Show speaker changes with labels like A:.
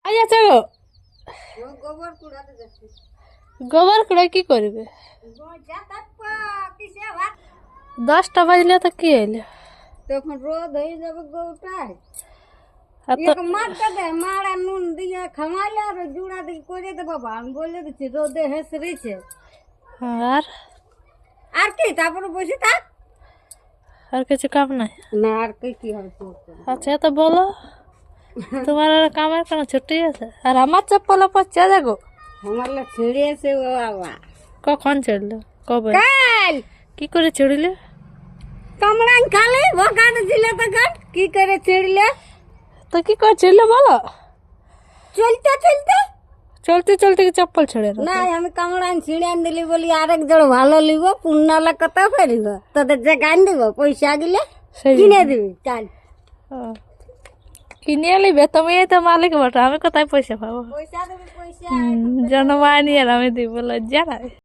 A: আচ্ছা গো, গোবর কুড়া কি করবে? 10টা বাজলে তো কি হইলো?
B: তখন রোদ হয়ে যাবে গৌটায়
A: আর তো
B: মারটা দে মারা নুন দিয়ে খামাইলে আর জুড়া দিয়ে করে দে বাবা। আমি বলে দিচ্ছি রোদে হেসরিছে
A: আর
B: আর কি, তারপরে বসে থাক।
A: আর কিছু কাম নাই?
B: না আর কি হবে করতে।
A: আচ্ছা তো বলো, তোমার আর কামের কোনো ছুটি আছে? আর আমার চপ্পল পচা যাগো,
B: আমার লা ছিঁড়িয়েছে ও বাবা।
A: কখন চড়লো? কবে?
B: কাল
A: কি করে চড়িলে?
B: কামড়ান খালি ভোকাট দিল তখন কি করে ছিঁড়লে।
A: তো কি করে চড়লো বলো?
B: চলতে চলতে
A: চলতে চলতে কি চপ্পল ছেড়ে না?
B: না আমি কামড়ান ছিঁড়ান দিলি বলি আরেক জোড় ভালো লিব পুণ্যালা কত ফেরিব তোদের যে গান দিব পয়সা গিলে
A: সেই
B: কিনে দিবি চাল।
A: ও, কিনে নিবে তুমি, এই তো মালিক বটে, আমি কোথায় পয়সা পাবো?
B: পয়সা দিবি পয়সা।
A: জনমানি আর আমি দিব, লজ্জা নাই?